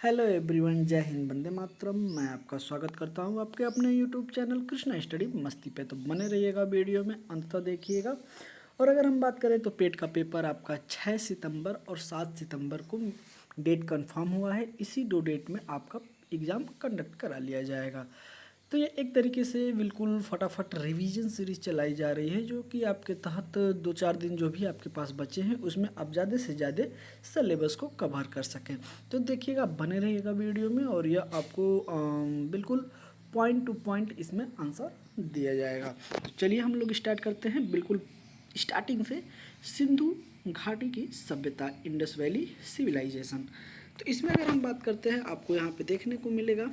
Hello everyone, जय हिंद, वंदे मातरम। मैं आपका स्वागत करता हूं आपके अपने यूट्यूब चैनल कृष्णा स्टडी मस्ती पे। तो बने रहिएगा, वीडियो में अंत तक देखिएगा। और अगर हम बात करें तो पेट का पेपर आपका 6 सितंबर और 7 सितंबर को डेट कंफर्म हुआ है। इसी 2 डेट में आपका एग्ज़ाम कंडक्ट करा लिया जाएगा। तो ये एक तरीके से बिल्कुल फटाफट रिवीजन सीरीज चलाई जा रही है, जो कि आपके तहत 2-4 दिन जो भी आपके पास बचे हैं उसमें आप ज़्यादा से ज़्यादा सिलेबस को कवर कर सकें। तो देखिएगा, बने रहिएगा वीडियो में, और यह आपको बिल्कुल पॉइंट टू पॉइंट इसमें आंसर दिया जाएगा। तो चलिए हम लोग स्टार्ट करते हैं बिल्कुल स्टार्टिंग से। सिंधु घाटी की सभ्यता, इंडस वैली सिविलाइजेशन। तो इसमें अगर हम बात करते हैं, आपको यहाँ पे देखने को मिलेगा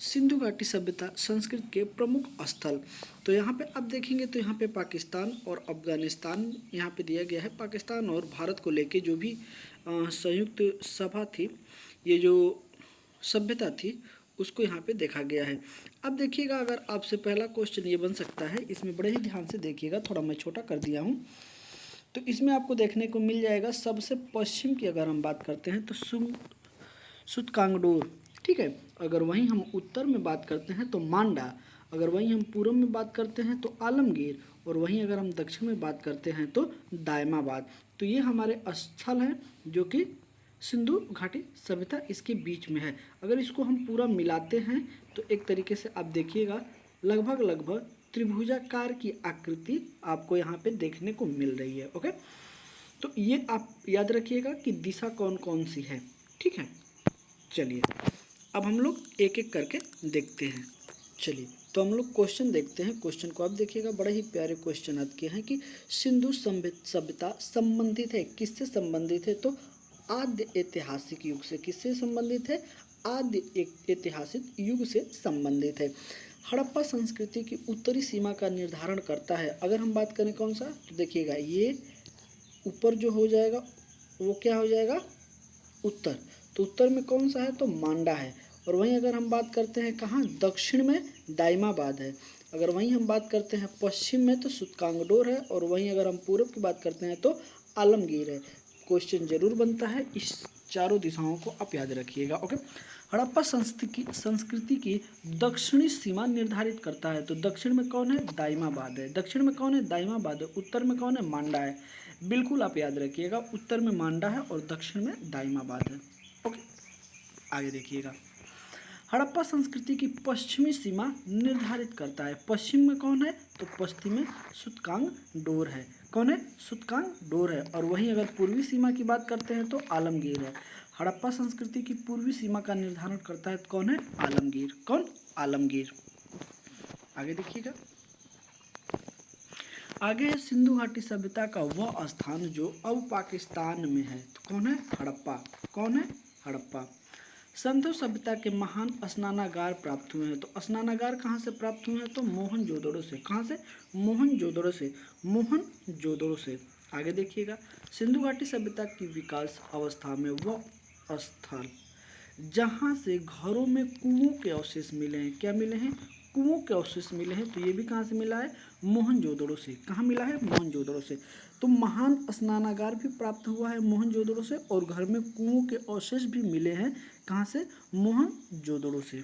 सिंधु घाटी सभ्यता संस्कृत के प्रमुख स्थल। तो यहाँ पे आप देखेंगे तो यहाँ पे पाकिस्तान और अफगानिस्तान यहाँ पे दिया गया है। पाकिस्तान और भारत को लेके जो भी संयुक्त सभा थी, ये जो सभ्यता थी, उसको यहाँ पे देखा गया है। अब देखिएगा, अगर आपसे पहला क्वेश्चन ये बन सकता है, इसमें बड़े ही ध्यान से देखिएगा, थोड़ा मैं छोटा कर दिया हूँ। तो इसमें आपको देखने को मिल जाएगा, सबसे पश्चिम की अगर हम बात करते हैं तो सुतकांगडोर, ठीक है। अगर वहीं हम उत्तर में बात करते हैं तो मांडा, अगर वहीं हम पूर्व में बात करते हैं तो आलमगीर, और वहीं अगर हम दक्षिण में बात करते हैं तो दायमाबाद। तो ये हमारे स्थल हैं जो कि सिंधु घाटी सभ्यता इसके बीच में है। अगर इसको हम पूरा मिलाते हैं तो एक तरीके से आप देखिएगा, लगभग लगभग त्रिभुजाकार की आकृति आपको यहाँ पे देखने को मिल रही है। ओके, तो ये आप याद रखिएगा कि दिशा कौन कौन सी है, ठीक है। चलिए अब हम लोग एक एक करके देखते हैं। चलिए तो हम लोग क्वेश्चन देखते हैं। क्वेश्चन को आप देखिएगा, बड़े ही प्यारे क्वेश्चन आपके हैं कि सिंधु सभ्यता संबंधित है, किससे संबंधित है? तो आद्य ऐतिहासिक युग से। किससे संबंधित है? आद्य ऐतिहासिक युग से संबंधित है। हड़प्पा संस्कृति की उत्तरी सीमा का निर्धारण करता है। अगर हम बात करें कौन सा, तो देखिएगा ये ऊपर जो हो जाएगा वो क्या हो जाएगा? उत्तर। तो उत्तर में कौन सा है? तो मांडा है। और वहीं अगर हम बात करते हैं कहाँ, दक्षिण में दाइमाबाद है। अगर वहीं हम बात करते हैं पश्चिम में तो सुतकांगडोर है। और वहीं अगर हम पूर्व की बात करते हैं तो आलमगीर है। क्वेश्चन जरूर बनता है, इस चारों दिशाओं को आप याद रखिएगा। ओके, हड़प्पा संस्कृति की दक्षिणी सीमा निर्धारित करता है। तो दक्षिण में कौन है? दाइमाबाद है। दक्षिण में कौन है? दाइमाबाद है। उत्तर में कौन है? मांडा है। बिल्कुल आप याद रखिएगा, उत्तर में मांडा है और दक्षिण में दाइमाबाद है। ओके, आगे देखिएगा, हड़प्पा संस्कृति की पश्चिमी सीमा निर्धारित करता है। पश्चिम में कौन है? तो पश्चिम में सुतकांगडोर है। कौन है? सुतकांगडोर है। और वहीं अगर पूर्वी सीमा की बात करते हैं तो आलमगीर है। हड़प्पा संस्कृति की पूर्वी सीमा का निर्धारण करता है तो कौन है? आलमगीर। कौन? आलमगीर। आगे देखिएगा, आगे है सिंधु घाटी सभ्यता का वह स्थान जो अब पाकिस्तान में है। तो कौन है? हड़प्पा। कौन है? हड़प्पा। सिंधु सभ्यता के महान स्नानागार प्राप्त हुए हैं। तो स्नानागार कहाँ से प्राप्त हुए हैं? तो मोहनजोदड़ो से। कहाँ से? मोहनजोदड़ो से। मोहनजोदड़ो से। आगे देखिएगा, सिंधु घाटी सभ्यता की विकास अवस्था में वह स्थल जहाँ से घरों में कुओं के अवशेष मिले हैं। क्या मिले हैं? कुओं के अवशेष मिले हैं। तो ये भी कहाँ से मिला है? मोहनजोदड़ो से। कहाँ मिला है? मोहनजोदड़ो से। तो महान स्नानागार भी प्राप्त हुआ है मोहनजोदड़ो से, और घर में कुओं के अवशेष भी मिले हैं। कहाँ से? मोहनजोदड़ो से।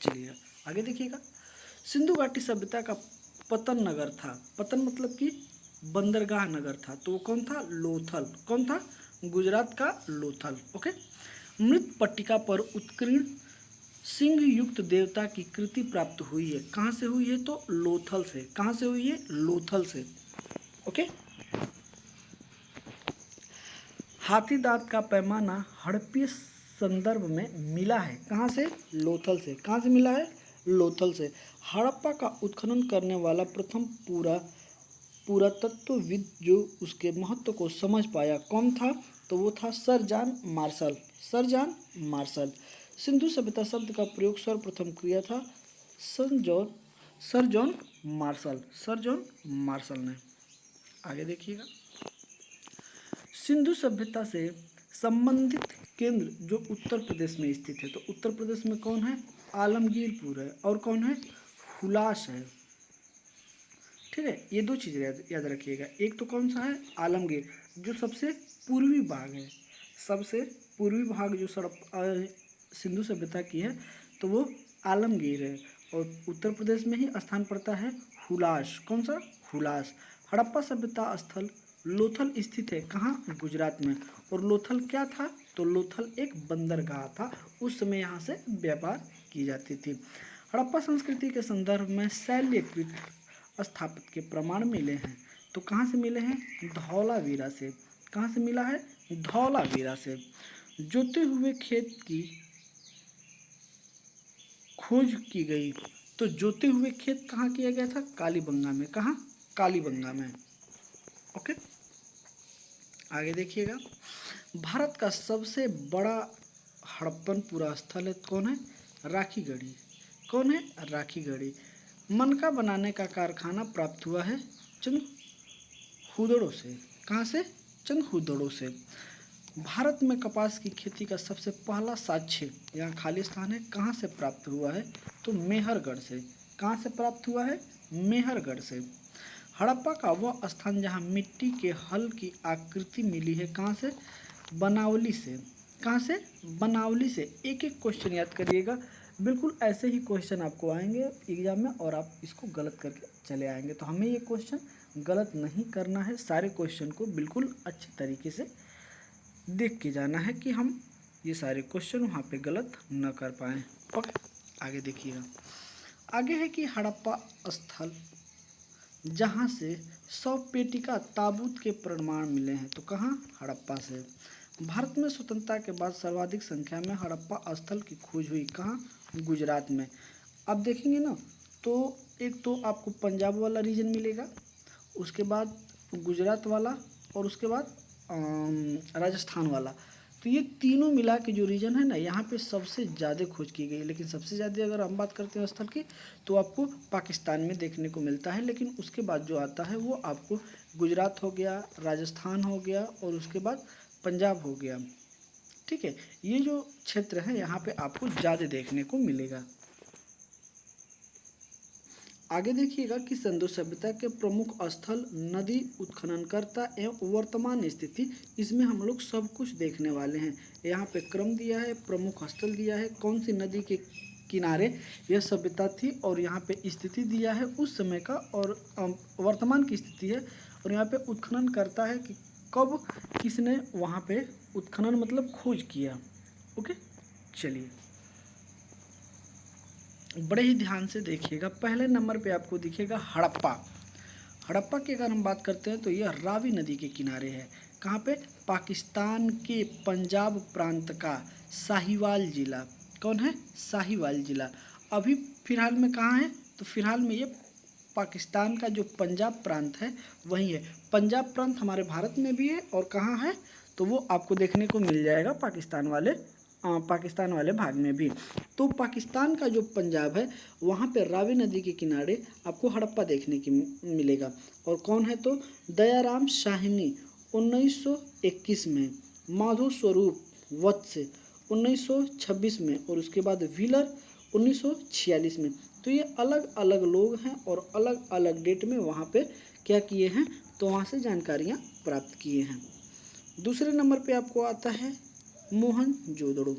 चलिए आगे देखिएगा, सिंधु घाटी सभ्यता का पतन नगर था। पतन मतलब कि बंदरगाह नगर था। तो वो कौन था? लोथल। कौन था? गुजरात का लोथल। ओके, मृत पट्टिका पर उत्कीर्ण सिंह युक्त देवता की कृति प्राप्त हुई है। कहाँ से हुई है? तो लोथल से। कहाँ से हुई है? लोथल से। ओके, हाथी दांत का पैमाना हड़प्पीय संदर्भ में मिला है। कहाँ से? लोथल से। कहाँ से मिला है? लोथल से। हड़प्पा का उत्खनन करने वाला प्रथम पुरातत्वविद जो उसके महत्व को समझ पाया, कौन था? तो वो था sir John Marshall. Sir John Marshall. Sindhu सभ्यता शब्द का प्रयोग सर्वप्रथम किया था sir John Marshall. Sir John Marshall ने। आगे देखिएगा, सिंधु सभ्यता से संबंधित केंद्र जो उत्तर प्रदेश में स्थित है। तो उत्तर प्रदेश में कौन है? आलमगीरपुर है। और कौन है? हुलास है। ठीक है, ये 2 चीज़ें याद रखिएगा। एक तो कौन सा है, आलमगीर, जो सबसे पूर्वी भाग है, सबसे पूर्वी भाग जो सिंधु सभ्यता की है तो वो आलमगीर है। और उत्तर प्रदेश में ही स्थान पड़ता है हुलास। कौन सा, हुलास। हड़प्पा सभ्यता स्थल लोथल स्थित है, कहाँ, गुजरात में। और लोथल क्या था, तो लोथल एक बंदरगाह था, उस समय यहाँ से व्यापार की जाती थी। हड़प्पा संस्कृति के संदर्भ में शैल्यकृत स्थापित के प्रमाण मिले हैं, तो कहाँ से मिले हैं, धौलावीरा से। कहाँ से मिला है, धौलावीरा से। जोते हुए खेत की खोज की गई, तो जोते हुए खेत कहाँ किया गया था, कालीबंगा में। कहाँ, कालीबंगा में। ओके, आगे देखिएगा। भारत का सबसे बड़ा हड़प्पन स्थल है, कौन है, राखीगढ़ी। कौन है, राखीगढ़ी। मनका बनाने का कारखाना प्राप्त हुआ है चंद हुदड़ों से। कहाँ से, चंद हुदड़ों से। भारत में कपास की खेती का सबसे पहला साक्ष्य, यहाँ खाली स्थान है, कहाँ से प्राप्त हुआ है, तो मेहरगढ़ से। कहाँ से प्राप्त हुआ है, मेहरगढ़ से। हड़प्पा का वह स्थान जहाँ मिट्टी के हल की आकृति मिली है, कहाँ से, बनावली से। कहाँ से, बनावली से। एक एक क्वेश्चन याद करिएगा, बिल्कुल ऐसे ही क्वेश्चन आपको आएंगे एग्जाम में और आप इसको गलत करके चले आएंगे, तो हमें ये क्वेश्चन गलत नहीं करना है। सारे क्वेश्चन को बिल्कुल अच्छे तरीके से देख के जाना है कि हम ये सारे क्वेश्चन वहाँ पे गलत न कर पाएँ। ओके, आगे देखिएगा। आगे है कि हड़प्पा स्थल जहाँ से 100 पेटिका ताबूत के प्रमाण मिले हैं, तो कहाँ, हड़प्पा से। भारत में स्वतंत्रता के बाद सर्वाधिक संख्या में हड़प्पा स्थल की खोज हुई, कहाँ, गुजरात में। अब देखेंगे ना, तो एक तो आपको पंजाब वाला रीजन मिलेगा, उसके बाद गुजरात वाला, और उसके बाद राजस्थान वाला। तो ये तीनों मिला के जो रीजन है ना, यहाँ पे सबसे ज़्यादा खोज की गई है। लेकिन सबसे ज़्यादा अगर हम बात करते हैं स्थल की, तो आपको पाकिस्तान में देखने को मिलता है। लेकिन उसके बाद जो आता है वो आपको गुजरात हो गया, राजस्थान हो गया, और उसके बाद पंजाब हो गया। ठीक है, ये जो क्षेत्र है यहाँ पे आपको ज़्यादा देखने को मिलेगा। आगे देखिएगा कि सिंधु सभ्यता के प्रमुख स्थल, नदी उत्खननकर्ता एवं वर्तमान स्थिति, इसमें हम लोग सब कुछ देखने वाले हैं। यहाँ पे क्रम दिया है, प्रमुख स्थल दिया है, कौन सी नदी के किनारे यह सभ्यता थी, और यहाँ पे स्थिति दिया है उस समय का, और वर्तमान की स्थिति है, और यहाँ पे उत्खनन करता है कि कब किसने वहाँ पे उत्खनन मतलब खोज किया। ओके, चलिए बड़े ही ध्यान से देखिएगा। पहले नंबर पे आपको दिखेगा हड़प्पा। हड़प्पा की अगर हम बात करते हैं तो यह रावी नदी के किनारे है। कहाँ पे, पाकिस्तान के पंजाब प्रांत का साहिवाल जिला। कौन है, साहिवाल जिला। अभी फिलहाल में कहाँ है, तो फिलहाल में ये पाकिस्तान का जो पंजाब प्रांत है वही है। पंजाब प्रांत हमारे भारत में भी है, और कहाँ है, तो वो आपको देखने को मिल जाएगा पाकिस्तान वाले भाग में भी। तो पाकिस्तान का जो पंजाब है वहाँ पे रावी नदी के किनारे आपको हड़प्पा देखने की मिलेगा। और कौन है, तो दयाराम साहनी 1921 में, माधो स्वरूप वत्स 1926 में, और उसके बाद व्हीलर 1946 में। तो ये अलग अलग लोग हैं और अलग अलग डेट में वहाँ पे क्या किए हैं, तो वहाँ से जानकारियाँ प्राप्त किए हैं। दूसरे नंबर पे आपको आता है मोहनजोदड़ो।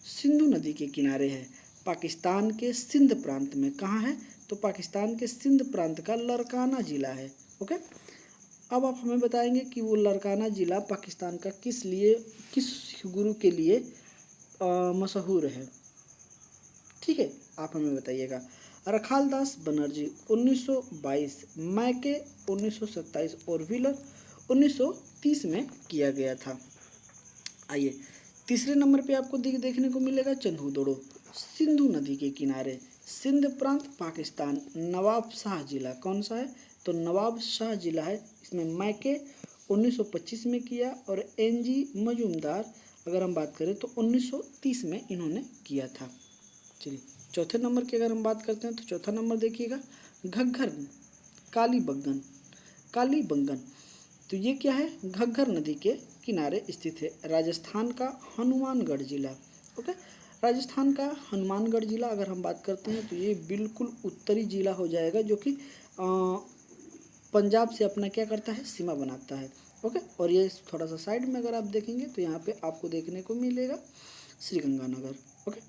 सिंधु नदी के किनारे है, पाकिस्तान के सिंध प्रांत में। कहाँ है, तो पाकिस्तान के सिंध प्रांत का लरकाना जिला है। ओके, अब आप हमें बताएंगे कि वो लरकाना जिला पाकिस्तान का किस गुरु के लिए मशहूर है। ठीक है, आप हमें बताइएगा। रखालदास बनर्जी 1922, मैके 1927 और व्हीलर 1930 में किया गया था। आइए तीसरे नंबर पे आपको देखने को मिलेगा चंदूदड़ो, सिंधु नदी के किनारे, सिंध प्रांत, पाकिस्तान, नवाब शाह जिला। कौन सा है, तो नवाब शाह जिला है। इसमें मैके 1925 में किया, और एनजी मजूमदार अगर हम बात करें तो 1930 में इन्होंने किया था। चलिए चौथे नंबर की अगर हम बात करते हैं तो चौथा नंबर देखिएगा घग्गर कालीबंगन। कालीबंगन तो ये क्या है, घग्गर नदी के किनारे स्थित है, राजस्थान का हनुमानगढ़ जिला। ओके, राजस्थान का हनुमानगढ़ जिला अगर हम बात करते हैं तो ये बिल्कुल उत्तरी जिला हो जाएगा, जो कि पंजाब से अपना क्या करता है, सीमा बनाता है। ओके, और ये थोड़ा सा साइड में अगर आप देखेंगे तो यहाँ पे आपको देखने को मिलेगा श्रीगंगानगर। ओके,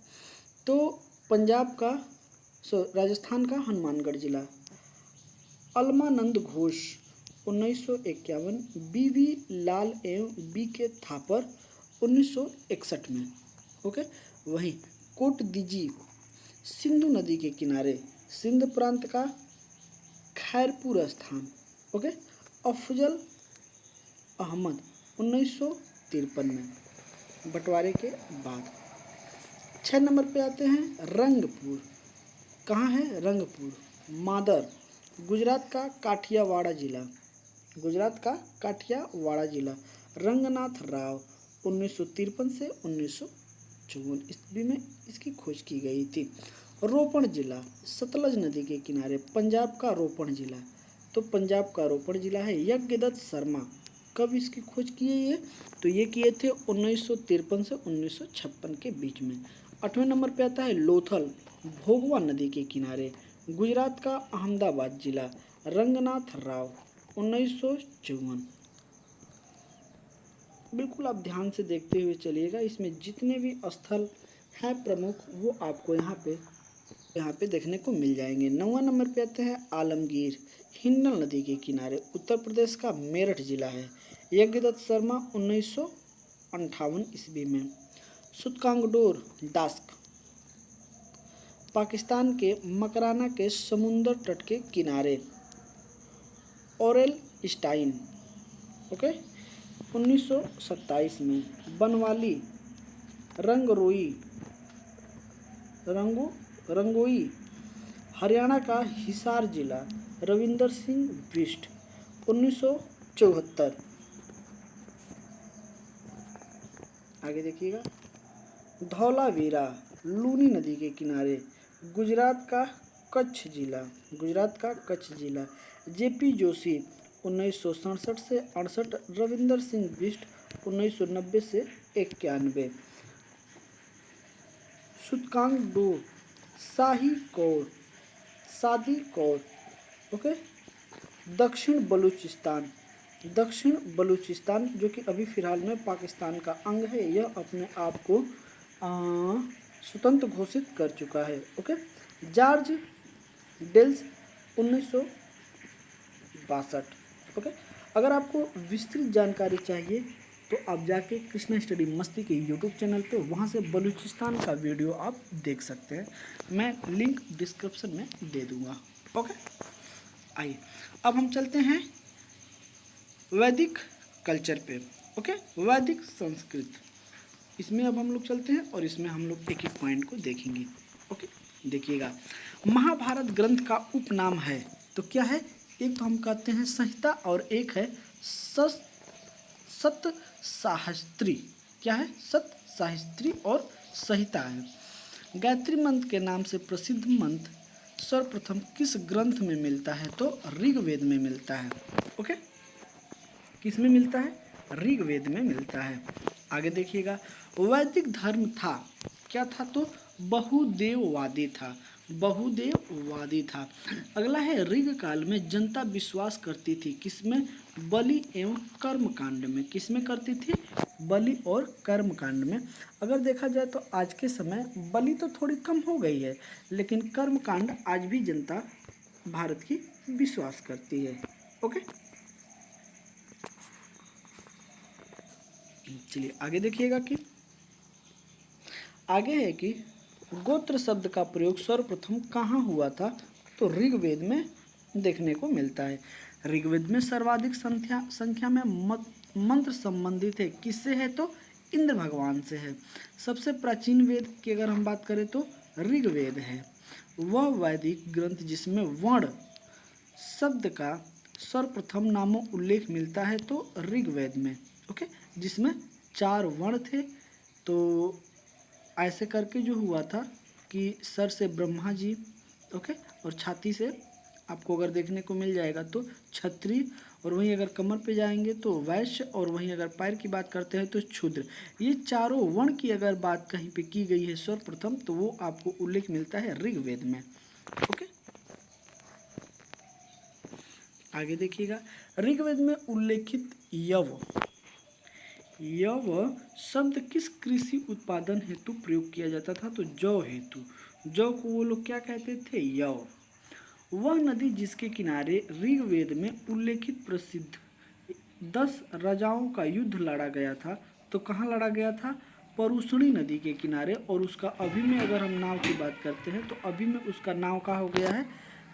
तो पंजाब का राजस्थान का हनुमानगढ़ जिला, अलमानंद घोष 1951, बीवी लाल एवं बी के थापर 1961 में। ओके, वहीं कोट दीजी सिंधु नदी के किनारे, सिंध प्रांत का खैरपुर स्थान। ओके, अफजल अहमद 1953 में, बंटवारे के बाद। 6 नंबर पे आते हैं रंगपुर। कहाँ है रंगपुर? मादर, गुजरात का काठियावाड़ा जिला, गुजरात का काठियावाड़ा जिला। रंगनाथ राव 1953 से 1954 ईस्वी में इसकी खोज की गई थी। रोपण जिला, सतलज नदी के किनारे, पंजाब का रोपण जिला। तो पंजाब का रोपण जिला है। यज्ञदत्त शर्मा कब इसकी खोज की है ये? तो ये किए थे 1953 से 1956 के बीच में। 8वें नंबर पे आता है लोथल, भोगवा नदी के किनारे, गुजरात का अहमदाबाद जिला। रंगनाथ राव 1954। बिल्कुल आप ध्यान से देखते हुए चलिएगा, इसमें जितने भी स्थल हैं प्रमुख वो आपको यहाँ पे देखने को मिल जाएंगे। 9वां नंबर पे आते हैं आलमगीर, हिंडल नदी के किनारे, उत्तर प्रदेश का मेरठ जिला है। यज्ञदत्त शर्मा 1958 ईस्वी में। सुतकांगडोर दास्क, पाकिस्तान के मकराना के समुंदर तट के किनारे। ओरेल स्टाइन, ओके, 1927 में। बनवाली, रंगोई हरियाणा का हिसार जिला। रविंदर सिंह बिष्ट 1974। आगे देखिएगा, धौलावीरा लूनी नदी के किनारे, गुजरात का कच्छ जिला। जेपी जोशी 1967 से 68, रविंदर सिंह बिष्ट 1990 से 91। सुतकांगडोर सादी कौर, ओके, दक्षिण बलूचिस्तान जो कि अभी फिलहाल में पाकिस्तान का अंग है, यह अपने आप को स्वतंत्र घोषित कर चुका है। Okay, George dells 1962। ओके, अगर आपको विस्तृत जानकारी चाहिए तो आप जाके कृष्णा स्टडी मस्ती के यूट्यूब चैनल पे वहाँ से बलूचिस्तान का वीडियो आप देख सकते हैं, मैं लिंक डिस्क्रिप्शन में दे दूँगा। ओके, आइए अब हम चलते हैं वैदिक कल्चर पे। ओके, वैदिक संस्कृत, इसमें अब हम लोग चलते हैं और इसमें हम लोग एक एक पॉइंट को देखेंगे। ओके, देखिएगा, महाभारत ग्रंथ का उपनाम है तो क्या है? एक तो हम कहते हैं संहिता और एक है सतसाहस्त्री। क्या है? सतसाहस्त्री और संहिता है। गायत्री मंत्र के नाम से प्रसिद्ध मंत्र सर्वप्रथम किस ग्रंथ में मिलता है? तो ऋग्वेद में मिलता है। ओके, किस में मिलता है? ऋग्वेद में मिलता है। आगे देखिएगा, वैदिक धर्म था, क्या था? तो बहुदेववादी था। अगला है, ऋग काल में जनता विश्वास करती थी किसमें? बलि एवं कर्मकांड में। किसमें करती थी? बलि और कर्मकांड में। अगर देखा जाए तो आज के समय बलि तो थोड़ी कम हो गई है, लेकिन कर्मकांड आज भी जनता भारत की विश्वास करती है। ओके, चलिए आगे देखिएगा कि आगे है कि गोत्र शब्द का प्रयोग सर्वप्रथम कहाँ हुआ था? तो ऋग्वेद में देखने को मिलता है। ऋग्वेद में सर्वाधिक संख्या में मंत्र संबंधित है, किससे है? तो इंद्र भगवान से है। सबसे प्राचीन वेद की अगर हम बात करें तो ऋग्वेद है। वह वैदिक ग्रंथ जिसमें वर्ण शब्द का सर्वप्रथम नामों उल्लेख मिलता है तो ऋग्वेद में। ओके, जिसमें 4 वर्ण थे। तो ऐसे करके जो हुआ था कि सर से ब्रह्मा जी, ओके, और छाती से आपको अगर देखने को मिल जाएगा तो क्षत्रिय, और वहीं अगर कमर पे जाएंगे तो वैश्य, और वहीं अगर पैर की बात करते हैं तो क्षूद्र। ये चारों वर्ण की अगर बात कहीं पे की गई है सर्वप्रथम तो वो आपको उल्लेख मिलता है ऋग्वेद में। ओके, आगे देखिएगा, ऋग्वेद में उल्लेखित यव यव शब्द किस कृषि उत्पादन हेतु प्रयोग किया जाता था? तो जौ हेतु। जौ को वो लोग क्या कहते थे? यव। वह नदी जिसके किनारे ऋग्वेद में उल्लेखित प्रसिद्ध 10 राजाओं का युद्ध लड़ा गया था, तो कहाँ लड़ा गया था? परुष्णी नदी के किनारे। और उसका अभी में अगर हम नाव की बात करते हैं तो अभी में उसका नाव कहाँ हो गया है?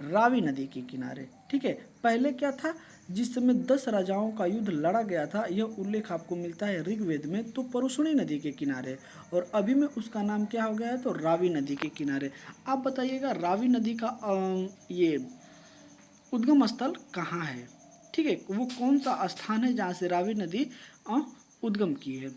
रावी नदी के किनारे। ठीक है, पहले क्या था? जिस समय 10 राजाओं का युद्ध लड़ा गया था, यह उल्लेख आपको मिलता है ऋग्वेद में, तो परुष्णी नदी के किनारे। और अभी में उसका नाम क्या हो गया है? तो रावी नदी के किनारे। आप बताइएगा रावी नदी का ये उद्गम स्थल कहाँ है? ठीक है, वो कौन सा स्थान है जहाँ से रावी नदी उद्गम की है?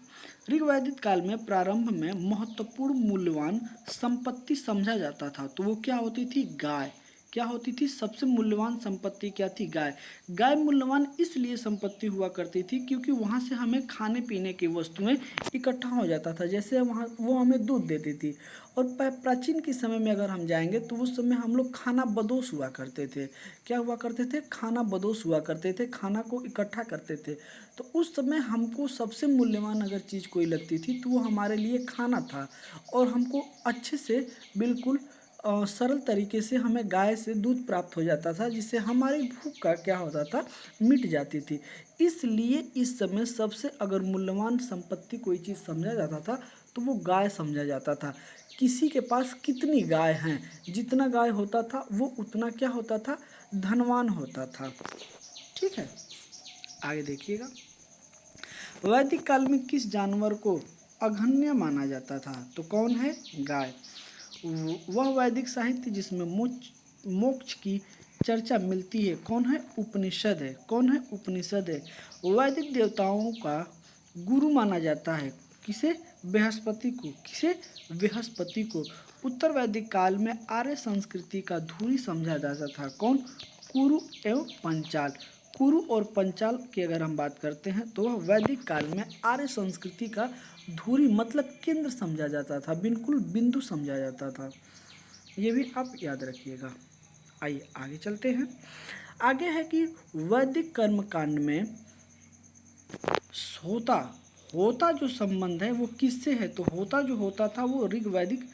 ऋग्वैदिक काल में प्रारंभ में महत्वपूर्ण मूल्यवान संपत्ति समझा जाता था, तो वो क्या होती थी? गाय। क्या होती थी? सबसे मूल्यवान संपत्ति क्या थी? गाय। गाय मूल्यवान इसलिए संपत्ति हुआ करती थी क्योंकि वहाँ से हमें खाने पीने की वस्तुएं इकट्ठा हो जाता था। जैसे वहाँ वो हमें दूध देती थी। और प्राचीन के समय में अगर हम जाएंगे तो उस समय हम लोग खाना बदोश हुआ करते थे। क्या हुआ करते थे? खाना बदोश हुआ करते थे, खाना को इकट्ठा करते थे। तो उस समय हमको सबसे मूल्यवान अगर चीज़ कोई लगती थी तो वो हमारे लिए खाना था। और हमको अच्छे से बिल्कुल सरल तरीके से हमें गाय से दूध प्राप्त हो जाता था, जिससे हमारी भूख का क्या होता था? मिट जाती थी। इसलिए इस समय सबसे अगर मूल्यवान संपत्ति कोई चीज़ समझा जाता था तो वो गाय समझा जाता था। किसी के पास कितनी गाय हैं, जितना गाय होता था वो उतना क्या होता था? धनवान होता था। ठीक है, आगे देखिएगा, वैदिक काल में किस जानवर को अघन्य माना जाता था? तो कौन है? गाय। वह वैदिक साहित्य जिसमें मोक्ष की चर्चा मिलती है कौन है? उपनिषद है। कौन है? उपनिषद है। वैदिक देवताओं का गुरु माना जाता है किसे? बृहस्पति को। किसे? बृहस्पति को। उत्तर वैदिक काल में आर्य संस्कृति का धूरी समझा जाता था कौन? कुरु एवं पंचाल। कुरु और पंचाल की अगर हम बात करते हैं तो वह वैदिक काल में आर्य संस्कृति का धुरी मतलब केंद्र समझा जाता था, बिल्कुल बिंदु समझा जाता था। ये भी आप याद रखिएगा। आइए आगे चलते हैं। आगे है कि वैदिक कर्मकांड में होता होता जो संबंध है वो किससे है? तो होता जो होता था वो ऋग्वैदिक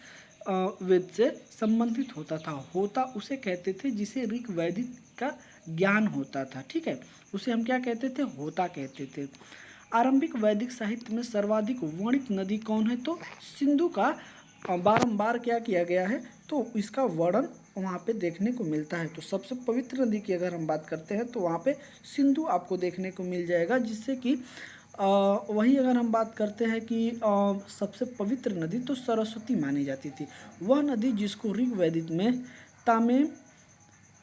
वेद से संबंधित होता था। होता उसे कहते थे जिसे ऋग्वैदिक का ज्ञान होता था। ठीक है, उसे हम क्या कहते थे? होता कहते थे। आरंभिक वैदिक साहित्य में सर्वाधिक वर्णित नदी कौन है? तो सिंधु का बारंबार क्या किया गया है? तो इसका वर्णन वहाँ पे देखने को मिलता है। तो सबसे पवित्र नदी की अगर हम बात करते हैं तो वहाँ पे सिंधु आपको देखने को मिल जाएगा, जिससे कि वही अगर हम बात करते हैं कि सबसे पवित्र नदी तो सरस्वती मानी जाती थी। वह नदी जिसको ऋग्वैदिक में तामे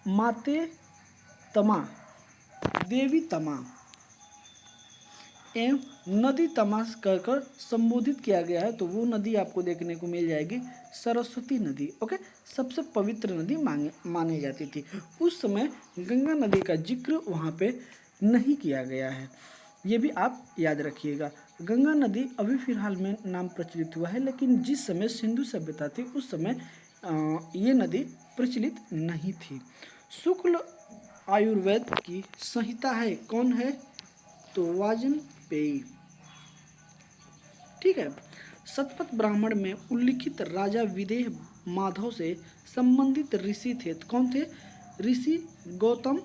माते तमा देवी तमा एवं नदी तमास कहकर संबोधित किया गया है, तो वो नदी आपको देखने को मिल जाएगी सरस्वती नदी। ओके, सबसे पवित्र नदी मानी जाती थी। उस समय गंगा नदी का जिक्र वहाँ पे नहीं किया गया है, ये भी आप याद रखिएगा। गंगा नदी अभी फिलहाल में नाम प्रचलित हुआ है, लेकिन जिस समय सिंधु सभ्यता थी उस समय ये नदी प्रचलित नहीं थी। शुक्ल आयुर्वेद की संहिता है कौन है? तो वाजपेयी। ठीक है, शतपथ ब्राह्मण में उल्लिखित राजा विदेह माधव से संबंधित ऋषि थे, कौन थे? ऋषि गौतम,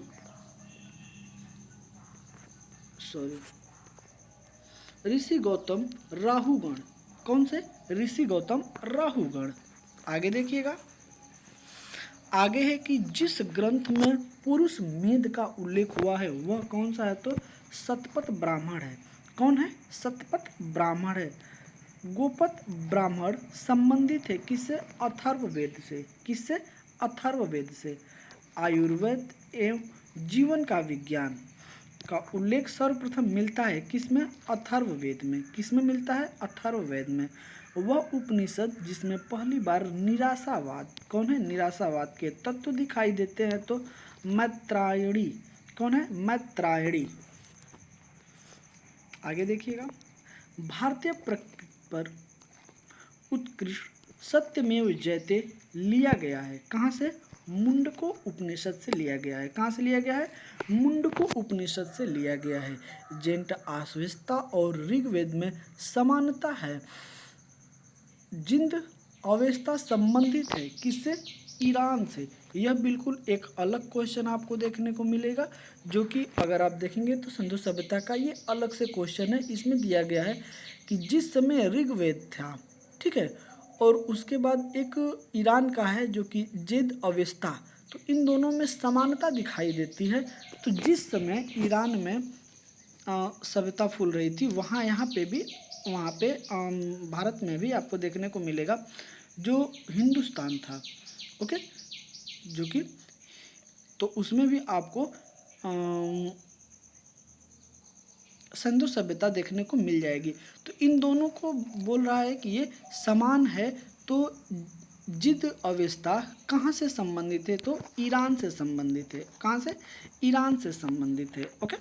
ऋषि गौतम राहुगण। कौन से? ऋषि गौतम राहुगण। आगे देखिएगा, आगे है कि जिस ग्रंथ में पुरुष मेध का उल्लेख हुआ है वह कौन सा है? तो शतपथ ब्राह्मण है। कौन है? शतपथ ब्राह्मण है। गोपथ ब्राह्मण संबंधित है किससे? अथर्ववेद से। किससे? अथर्ववेद से। आयुर्वेद एवं जीवन का विज्ञान का उल्लेख सर्वप्रथम मिलता है किसमें? अथर्ववेद में। किसमें मिलता है? अथर्ववेद में। वह उपनिषद जिसमें पहली बार निराशावाद, कौन है? निराशावाद के तत्व दिखाई देते हैं, तो मैत्रायणी। कौन है? मैत्रायणी। आगे देखिएगा, भारतीय प्रकृति पर उत्कृष्ट सत्यमेव जयते लिया गया है कहाँ से? मुंडको उपनिषद से लिया गया है। कहाँ से लिया गया है? मुंडको उपनिषद से लिया गया है। जेंट अव्यवस्था और ऋग्वेद में समानता है। जिंद अवस्था संबंधित है किससे? ईरान से। यह बिल्कुल एक अलग क्वेश्चन आपको देखने को मिलेगा, जो कि अगर आप देखेंगे तो सिंधु सभ्यता का ये अलग से क्वेश्चन है। इसमें दिया गया है कि जिस समय ऋग्वेद था, ठीक है, और उसके बाद एक ईरान का है जो कि जेद अवेस्ता, तो इन दोनों में समानता दिखाई देती है। तो जिस समय ईरान में सभ्यता फूल रही थी, यहाँ पे भी, वहाँ पे भारत में भी आपको देखने को मिलेगा जो हिंदुस्तान था, ओके, जो कि तो उसमें भी आपको सिंधु सभ्यता देखने को मिल जाएगी। तो इन दोनों को बोल रहा है कि ये समान है। तो जिद अवस्था कहाँ से संबंधित है? तो ईरान से संबंधित है। कहाँ से? ईरान से संबंधित है, ओके।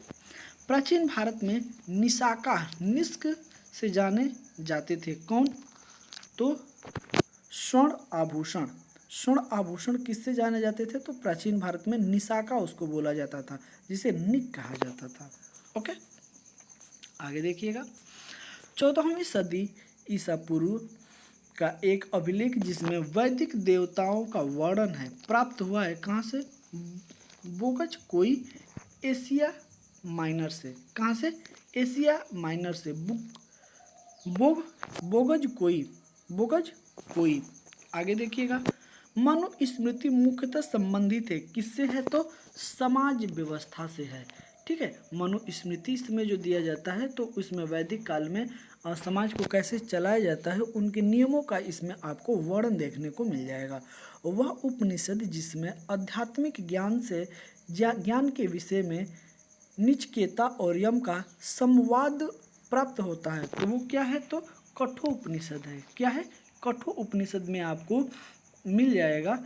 प्राचीन भारत में निशाका निष्क से जाने जाते थे। कौन? तो स्वर्ण आभूषण। स्वर्ण आभूषण किससे जाने जाते थे? तो प्राचीन भारत में निशाका उसको बोला जाता था, जिसे निक कहा जाता था, ओके। आगे देखिएगा, 14वीं सदी ईसा पूर्व का एक अभिलेख जिसमें वैदिक देवताओं का वर्णन है प्राप्त हुआ है। कहाँ से? बोगज कोई, एशिया माइनर से। कहाँ से? एशिया माइनर से। बोगज कोई। आगे देखिएगा, मनुस्मृति मुख्यतः संबंधित है किससे है? तो समाज व्यवस्था से है, ठीक है। मनुस्मृति इसमें जो दिया जाता है तो उसमें वैदिक काल में समाज को कैसे चलाया जाता है, उनके नियमों का इसमें आपको वर्णन देखने को मिल जाएगा। वह उपनिषद जिसमें आध्यात्मिक ज्ञान के विषय में निचकेता और यम का संवाद प्राप्त होता है, तो वो क्या है? तो कठोपनिषद है। क्या है? कठोपनिषद में आपको मिल जाएगा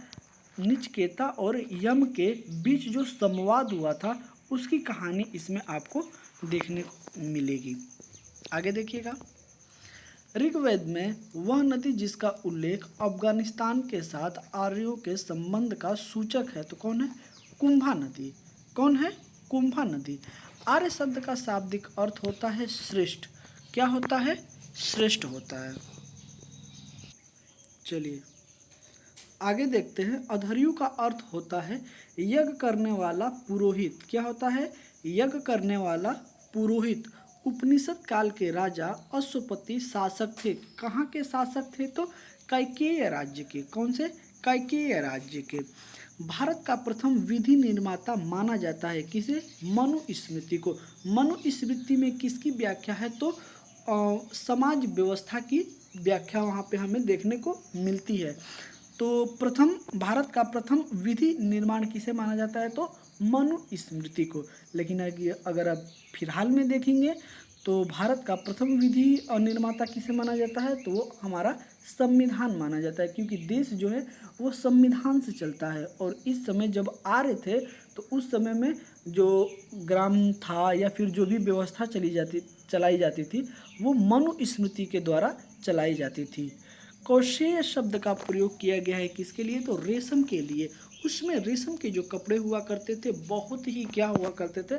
निचकेता और यम के बीच जो संवाद हुआ था उसकी कहानी इसमें आपको देखने को मिलेगी। आगे देखिएगा, ऋग्वेद में वह नदी जिसका उल्लेख अफगानिस्तान के साथ आर्यों के संबंध का सूचक है, तो कौन है? कुंभा नदी। कौन है? कुंभा नदी। आर्य शब्द का शाब्दिक अर्थ होता है श्रेष्ठ। क्या होता है? श्रेष्ठ होता है। चलिए आगे देखते हैं, अधर्यु का अर्थ होता है यज्ञ करने वाला पुरोहित। क्या होता है? यज्ञ करने वाला पुरोहित। उपनिषद काल के राजा अश्वपति शासक थे। कहाँ के शासक थे? तो कैकेय राज्य के। कौन से? कैकेय राज्य के। भारत का प्रथम विधि निर्माता माना जाता है किसे? मनुस्मृति को। मनुस्मृति में किसकी व्याख्या है? तो समाज व्यवस्था की व्याख्या वहाँ पे हमें देखने को मिलती है। तो भारत का प्रथम विधि निर्माण किसे माना जाता है? तो मनुस्मृति को। लेकिन अगर आप फिलहाल में देखेंगे तो भारत का प्रथम विधि निर्माता किसे माना जाता है? तो वो हमारा संविधान माना जाता है, क्योंकि देश जो है वो संविधान से चलता है। और इस समय जब आर्य थे तो उस समय में जो ग्राम था या फिर जो भी व्यवस्था चलाई जाती थी वो मनुस्मृति के द्वारा चलाई जाती थी। कौशेय शब्द का प्रयोग किया गया है किसके लिए? तो रेशम के लिए। उसमें रेशम के जो कपड़े हुआ करते थे बहुत ही क्या हुआ करते थे,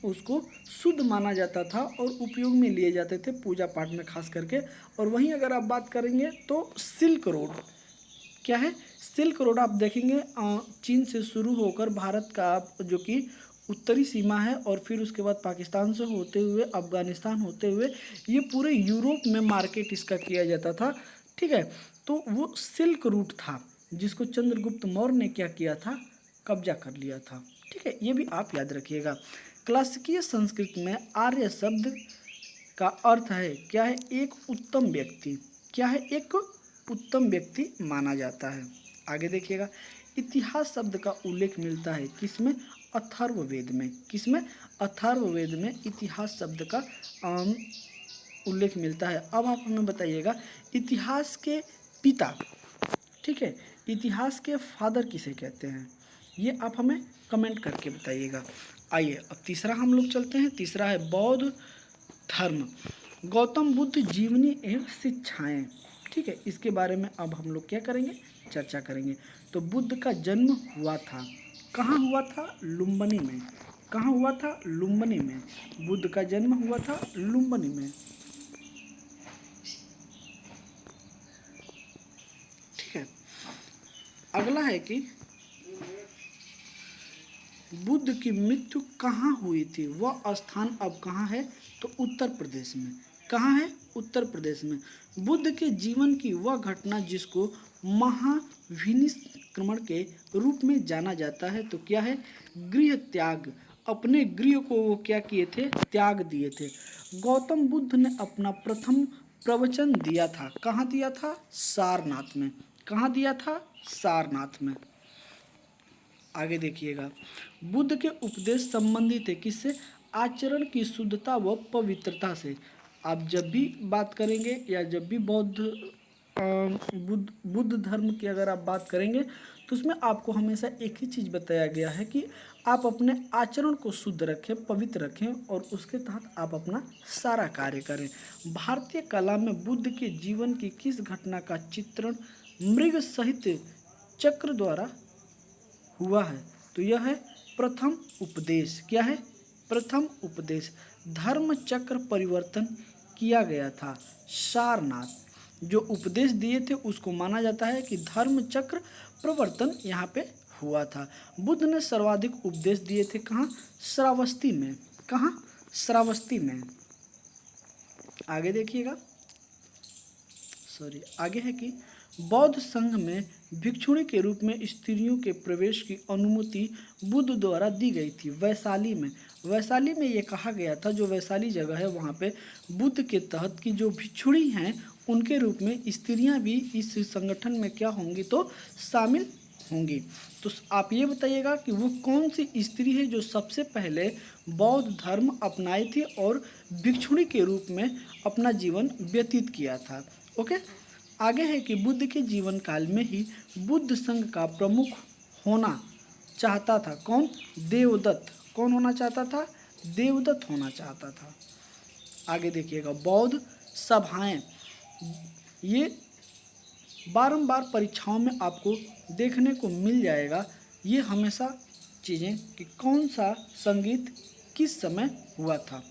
उसको शुद्ध माना जाता था और उपयोग में लिए जाते थे पूजा पाठ में खास करके। और वहीं अगर आप बात करेंगे तो सिल्क रोड। क्या है? सिल्क रोड आप देखेंगे चीन से शुरू होकर भारत का जो कि उत्तरी सीमा है और फिर उसके बाद पाकिस्तान से होते हुए अफगानिस्तान होते हुए ये पूरे यूरोप में मार्केट इसका किया जाता था, ठीक है। तो वो सिल्क रूट था जिसको चंद्रगुप्त मौर्य ने क्या किया था? कब्जा कर लिया था, ठीक है। ये भी आप याद रखिएगा। क्लासिकीय संस्कृत में आर्य शब्द का अर्थ है क्या है? एक उत्तम व्यक्ति। क्या है? एक उत्तम व्यक्ति माना जाता है। आगे देखिएगा, इतिहास शब्द का उल्लेख मिलता है किसमें? अथर्ववेद में। किसमें? अथर्ववेद में इतिहास शब्द का उल्लेख मिलता है। अब आप हमें बताइएगा इतिहास के पिता, ठीक है, इतिहास के फादर किसे कहते हैं? ये आप हमें कमेंट करके बताइएगा। आइए अब तीसरा हम लोग चलते हैं। तीसरा है बौद्ध धर्म। गौतम बुद्ध जीवनी एवं शिक्षाएं। ठीक है, इसके बारे में अब हम लोग क्या करेंगे, चर्चा करेंगे। तो बुद्ध का जन्म हुआ था, कहाँ हुआ था, लुम्बिनी में। कहाँ हुआ था, लुम्बिनी में। बुद्ध का जन्म हुआ था लुम्बिनी में। ठीक है, अगला है कि बुद्ध की मृत्यु कहाँ हुई थी, वह स्थान अब कहाँ है, तो उत्तर प्रदेश में। कहाँ है, उत्तर प्रदेश में। बुद्ध के जीवन की वह घटना जिसको महाविनिष्क्रमण के रूप में जाना जाता है, तो क्या है, गृह त्याग। अपने गृह को वो क्या किए थे, त्याग दिए थे। गौतम बुद्ध ने अपना प्रथम प्रवचन दिया था, कहाँ दिया था, सारनाथ में। कहाँ दिया था, सारनाथ में। आगे देखिएगा, बुद्ध के उपदेश संबंधित है किससे, आचरण की शुद्धता व पवित्रता से। आप जब भी बात करेंगे या जब भी बुद्ध धर्म की अगर आप बात करेंगे तो उसमें आपको हमेशा एक ही चीज़ बताया गया है कि आप अपने आचरण को शुद्ध रखें, पवित्र रखें और उसके तहत आप अपना सारा कार्य करें। भारतीय कला में बुद्ध के जीवन की किस घटना का चित्रण मृग सहित चक्र द्वारा हुआ है, तो यह है प्रथम उपदेश। क्या है, प्रथम उपदेश। धर्म चक्र परिवर्तन किया गया था, सारनाथ। जो उपदेश दिए थे उसको माना जाता है कि धर्म चक्र प्रवर्तन यहाँ पे हुआ था। बुद्ध ने सर्वाधिक उपदेश दिए थे कहाँ, श्रावस्ती में। कहाँ, श्रावस्ती में। आगे देखिएगा, आगे है कि बौद्ध संघ में भिक्षुणी के रूप में स्त्रियों के प्रवेश की अनुमति बुद्ध द्वारा दी गई थी, वैशाली में। वैशाली में ये कहा गया था, जो वैशाली जगह है वहाँ पे बुद्ध के तहत की जो भिक्षुणी हैं उनके रूप में स्त्रियां भी इस संगठन में क्या होंगी, तो शामिल होंगी। तो आप ये बताइएगा कि वो कौन सी स्त्री है जो सबसे पहले बौद्ध धर्म अपनाई थी और भिक्षुणी के रूप में अपना जीवन व्यतीत किया था। ओके, आगे है कि बुद्ध के जीवन काल में ही बुद्ध संघ का प्रमुख होना चाहता था कौन, देवदत्त। कौन होना चाहता था, देवदत्त होना चाहता था। आगे देखिएगा, बौद्ध सभाएं, ये बारंबार परीक्षाओं में आपको देखने को मिल जाएगा। ये हमेशा चीज़ें कि कौन सा संगीत किस समय हुआ था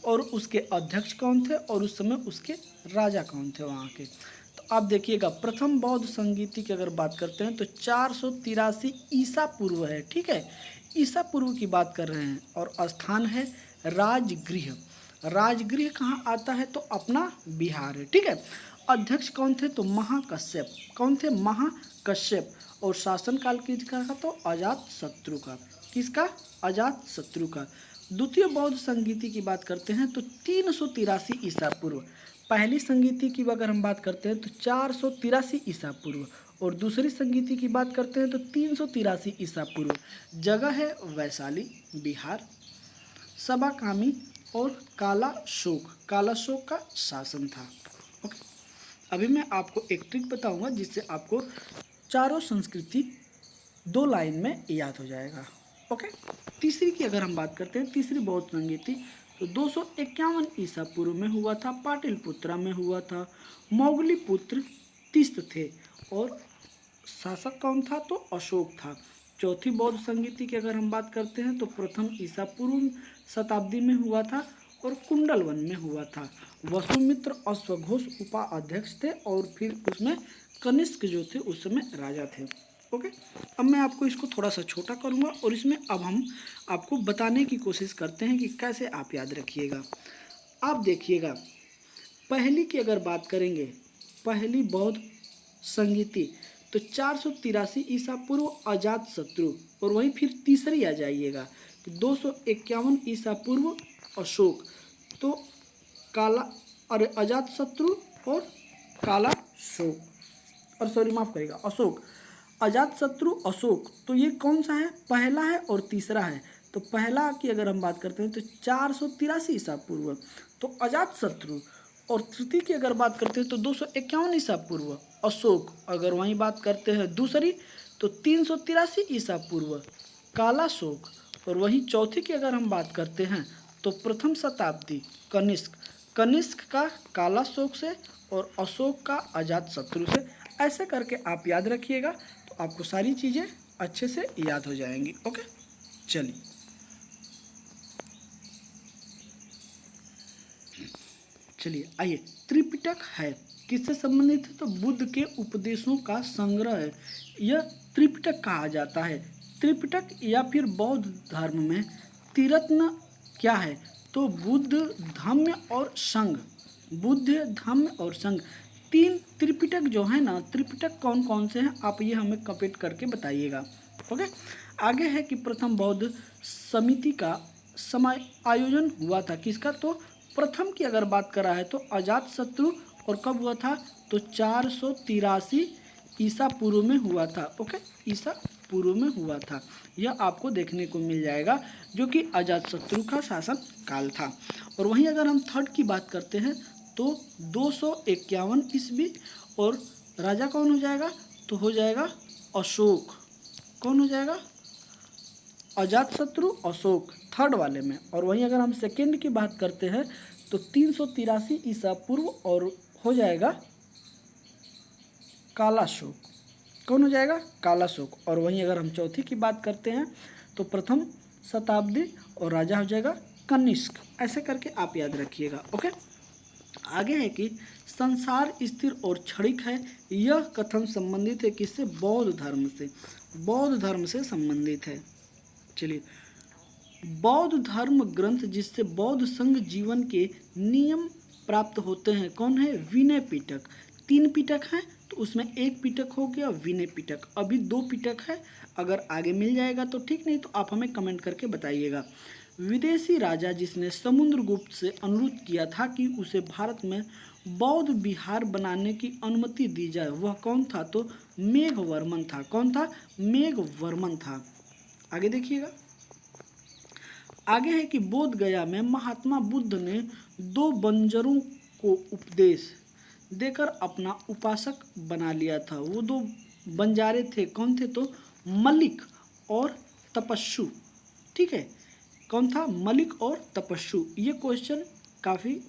और उसके अध्यक्ष कौन थे और उस समय उसके राजा कौन थे वहाँ के। तो आप देखिएगा, प्रथम बौद्ध संगीति की अगर बात करते हैं तो 483 ईसा पूर्व है। ठीक है, ईसा पूर्व की बात कर रहे हैं और स्थान है राजगृह। राजगृह कहाँ आता है, तो अपना बिहार है। ठीक है, अध्यक्ष कौन थे, तो महाकश्यप। कौन थे, महाकश्यप। और शासनकाल किसका था, तो अजात शत्रु का। किसका, अजात शत्रु का। द्वितीय बौद्ध संगीति की बात करते हैं तो 383 ईसा पूर्व। पहली संगीति की अगर हम बात करते हैं तो 483 ईसा पूर्व और दूसरी संगीति की बात करते हैं तो 383 ईसा पूर्व। जगह है वैशाली, बिहार। सबाकामी और काला शोक का शासन था। ओके, अभी मैं आपको एक ट्रिक बताऊंगा जिससे आपको चारों संस्कृति 2 लाइन में याद हो जाएगा। ओके, तीसरी की अगर हम बात करते हैं, तीसरी बौद्ध संगीति तो 251 ईसा पूर्व में हुआ था, पाटलिपुत्रा में हुआ था। मौगली पुत्र तीस्त थे और शासक कौन था, तो अशोक था। चौथी बौद्ध संगीति की अगर हम बात करते हैं तो प्रथम ईसा पूर्व शताब्दी में हुआ था और कुंडलवन में हुआ था। वसुमित्र अश्वघोष उपाध्यक्ष थे और फिर उसमें कनिष्क जो थे उस समय राजा थे। ओके, अब मैं आपको इसको थोड़ा सा छोटा करूँगा और इसमें अब हम आपको बताने की कोशिश करते हैं कि कैसे आप याद रखिएगा। आप देखिएगा, पहली की अगर बात करेंगे, पहली बौद्ध संगीति तो 483 ईसा पूर्व अजात शत्रु, और वहीं फिर तीसरी आ जाइएगा कि 251 ईसा पूर्व अशोक, तो काला अरे अजात शत्रु और काला शोक, और सॉरी माफ़ करिएगा अशोक, अजात शत्रु अशोक। तो ये कौन सा है, पहला है और तीसरा है। तो पहला की अगर हम बात करते हैं तो 483 ईसा पूर्व तो अजात शत्रु, और तृतीय की अगर बात करते हैं तो 251 ईसा पूर्व अशोक। अगर वहीं बात करते हैं दूसरी तो 383 ईसा पूर्व काला शोक, और वहीं चौथी की अगर हम बात करते हैं तो प्रथम शताब्दी कनिष्क कनिष्क का कालाशोक से और अशोक का अजातशत्रु से। ऐसे करके आप याद रखिएगा तो आपको सारी चीज़ें अच्छे से याद हो जाएंगी। ओके, चलिए आइए। त्रिपिटक है किससे संबंधित है? तो बुद्ध के उपदेशों का संग्रह है, यह त्रिपिटक कहा जाता है। त्रिपिटक या फिर बौद्ध धर्म में त्रिरत्न क्या है? तो बुद्ध, धम्म और संघ। बुद्ध, धम्म और संघ, तीन त्रिपिटक जो है ना, त्रिपिटक कौन कौन से हैं आप ये हमें कमेंट करके बताइएगा। ओके, आगे है कि प्रथम बौद्ध समिति का समय आयोजन हुआ था किसका? तो प्रथम की अगर बात करा है तो अजातशत्रु, और कब हुआ था? तो 483 ईसा पूर्व में हुआ था। ओके, ईसा पूर्व में हुआ था, यह आपको देखने को मिल जाएगा, जो कि अजातशत्रु का शासन काल था। और वहीं अगर हम थर्ड की बात करते हैं तो 251 ईस्वी, और राजा कौन हो जाएगा? तो हो जाएगा अशोक। कौन हो जाएगा? अजातशत्रु, अशोक, थर्ड वाले में। और वहीं अगर हम सेकेंड की बात करते हैं तो 383 ईसा पूर्व, और हो जाएगा कालाशोक। कौन हो जाएगा? कालाशोक। और वहीं अगर हम चौथी की बात करते हैं तो प्रथम शताब्दी, और राजा हो जाएगा कनिष्क। ऐसे करके आप याद रखिएगा। ओके, आगे है कि संसार स्थिर और क्षणिक है, यह कथन संबंधित है किससे? बौद्ध धर्म से। बौद्ध धर्म से संबंधित है। चलिए, बौद्ध धर्म ग्रंथ जिससे बौद्ध संघ जीवन के नियम प्राप्त होते हैं, कौन है? विनय पिटक। 3 पिटक हैं तो उसमें एक पिटक हो गया विनय पिटक, अभी 2 पिटक है। अगर आगे मिल जाएगा तो ठीक, नहीं तो आप हमें कमेंट करके बताइएगा। विदेशी राजा जिसने समुद्रगुप्त से अनुरोध किया था कि उसे भारत में बौद्ध विहार बनाने की अनुमति दी जाए, वह कौन था? तो मेघवर्मन था। कौन था? मेघवर्मन था। आगे देखिएगा, आगे है कि बोध गया में महात्मा बुद्ध ने 2 बंजरों को उपदेश देकर अपना उपासक बना लिया था। वो 2 बंजारे थे, कौन थे? तो मलिक और तपस्सु। ठीक है, कौन था? मलिक और तपस्सु। ये क्वेश्चन काफ़ी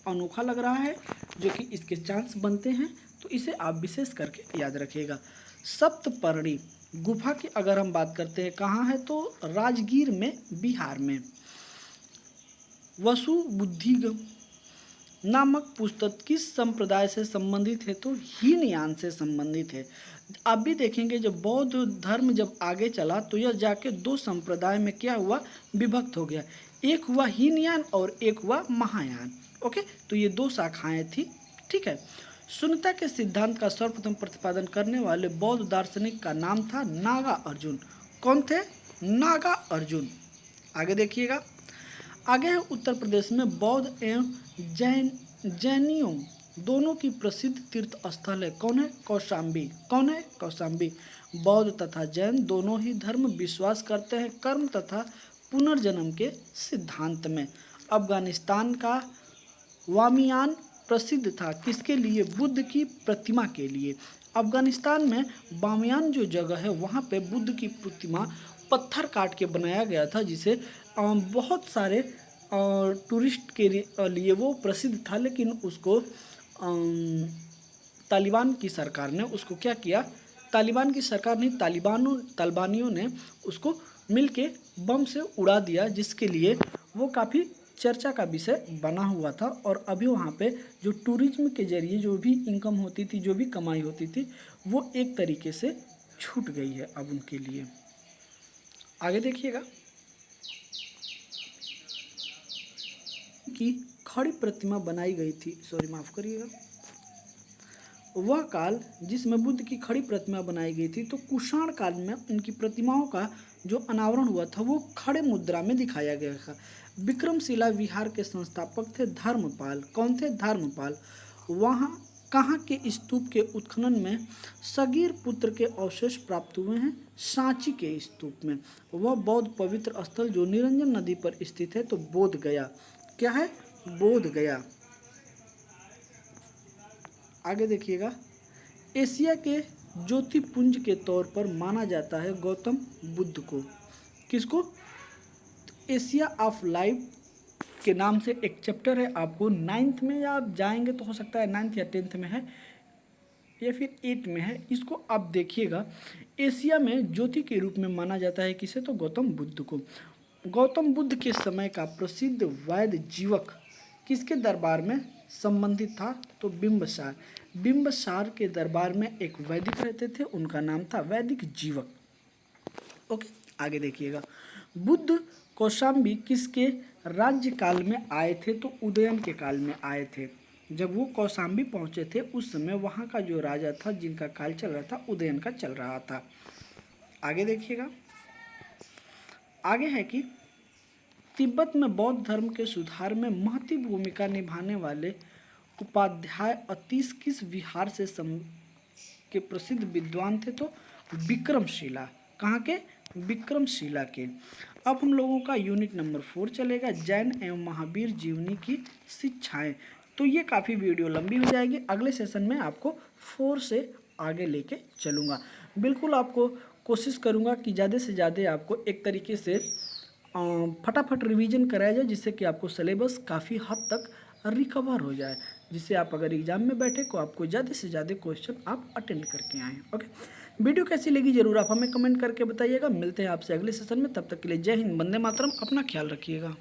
अनोखा लग रहा है, जो कि इसके चांस बनते हैं, तो इसे आप विशेष करके याद रखिएगा। सप्तपर्णी गुफा की अगर हम बात करते हैं, कहाँ है? तो राजगीर में, बिहार में। वसुबुद्धिगम नामक पुस्तक किस संप्रदाय से संबंधित है? तो हीनयान से संबंधित है। आप भी देखेंगे जब बौद्ध धर्म जब आगे चला तो यह जाके 2 संप्रदाय में क्या हुआ? विभक्त हो गया। एक हुआ हीनयान और एक हुआ महायान। ओके, तो ये 2 शाखाएं थी। ठीक है, शून्यता के सिद्धांत का सर्वप्रथम प्रतिपादन करने वाले बौद्ध दार्शनिक का नाम था नागा अर्जुन। कौन थे? नागा अर्जुन। आगे देखिएगा, आगे है उत्तर प्रदेश में बौद्ध एवं जैनियों दोनों की प्रसिद्ध तीर्थ स्थल है। कौन है? कौशाम्बी। कौन है? कौशाम्बी। बौद्ध तथा जैन दोनों ही धर्म विश्वास करते हैं कर्म तथा पुनर्जन्म के सिद्धांत में। अफगानिस्तान का वामियान प्रसिद्ध था किसके लिए? बुद्ध की प्रतिमा के लिए। अफगानिस्तान में बामियान जो जगह है वहाँ पे बुद्ध की प्रतिमा पत्थर काट के बनाया गया था, जिसे बहुत सारे टूरिस्ट के लिए वो प्रसिद्ध था। लेकिन उसको तालिबान की सरकार ने उसको क्या किया? तालिबान की सरकार नहीं, तालिबानियों ने उसको मिलके बम से उड़ा दिया, जिसके लिए वो काफ़ी चर्चा का विषय बना हुआ था। और अभी वहाँ पे जो टूरिज्म के जरिए जो भी इनकम होती थी, जो भी कमाई होती थी, वो एक तरीके से छूट गई है अब उनके लिए। आगे देखिएगा कि खड़ी प्रतिमा बनाई गई थी, माफ़ करिएगा, वह काल जिसमें बुद्ध की खड़ी प्रतिमा बनाई गई थी, तो कुषाण काल में उनकी प्रतिमाओं का जो अनावरण हुआ था वो खड़े मुद्रा में दिखाया गया था। विक्रमशिला विहार के संस्थापक थे धर्मपाल। कौन थे? धर्मपाल। वहाँ कहाँ के स्तूप के उत्खनन में सगीर पुत्र के अवशेष प्राप्त हुए हैं? सांची के स्तूप में। वह बौद्ध पवित्र स्थल जो निरंजन नदी पर स्थित है, तो बोध गया। क्या है? बोध गया। आगे देखिएगा, एशिया के ज्योतिपुंज के तौर पर माना जाता है गौतम बुद्ध को। किसको? एशिया ऑफ लाइफ के नाम से एक चैप्टर है, आपको 9th में, या आप जाएंगे तो हो सकता है 9th या 10th में है या फिर 8 में है। इसको आप देखिएगा। एशिया में ज्योति के रूप में माना जाता है किसे, तो गौतम बुद्ध को। गौतम बुद्ध के समय का प्रसिद्ध वैद्य जीवक किसके दरबार में संबंधित था, तो बिंबसार। बिंबसार के दरबार में एक वैदिक रहते थे, उनका नाम था वैदिक जीवक। ओके, आगे देखिएगा। बुद्ध कौशाम्बी किसके राज्य काल में आए थे, तो उदयन के काल में आए थे। जब वो कौशाम्बी पहुंचे थे उस समय वहाँ का जो राजा था, जिनका काल चल रहा था, उदयन का चल रहा था। आगे देखिएगा। आगे है कि तिब्बत में बौद्ध धर्म के सुधार में महती भूमिका निभाने वाले उपाध्याय अतीश किस विहार से के प्रसिद्ध विद्वान थे, तो विक्रमशिला। कहाँ के, विक्रमशिला के। अब हम लोगों का यूनिट नंबर 4 चलेगा, जैन एवं महावीर जीवनी की शिक्षाएं। तो ये काफ़ी वीडियो लंबी हो जाएगी, अगले सेशन में आपको 4 से आगे लेके चलूँगा। बिल्कुल आपको कोशिश करूँगा कि ज़्यादा से ज़्यादा आपको एक तरीके से फटाफट रिवीजन कराया जाए, जिससे कि आपको सिलेबस काफ़ी हद तक रिकवर हो जाए, जिससे आप अगर एग्जाम में बैठे तो आपको ज़्यादा से ज़्यादा क्वेश्चन आप अटेंड करके आएँ। ओके, वीडियो कैसी लगी जरूर आप हमें कमेंट करके बताइएगा। मिलते हैं आपसे अगले सेशन में, तब तक के लिए जय हिंद, वंदे मातरम, अपना ख्याल रखिएगा।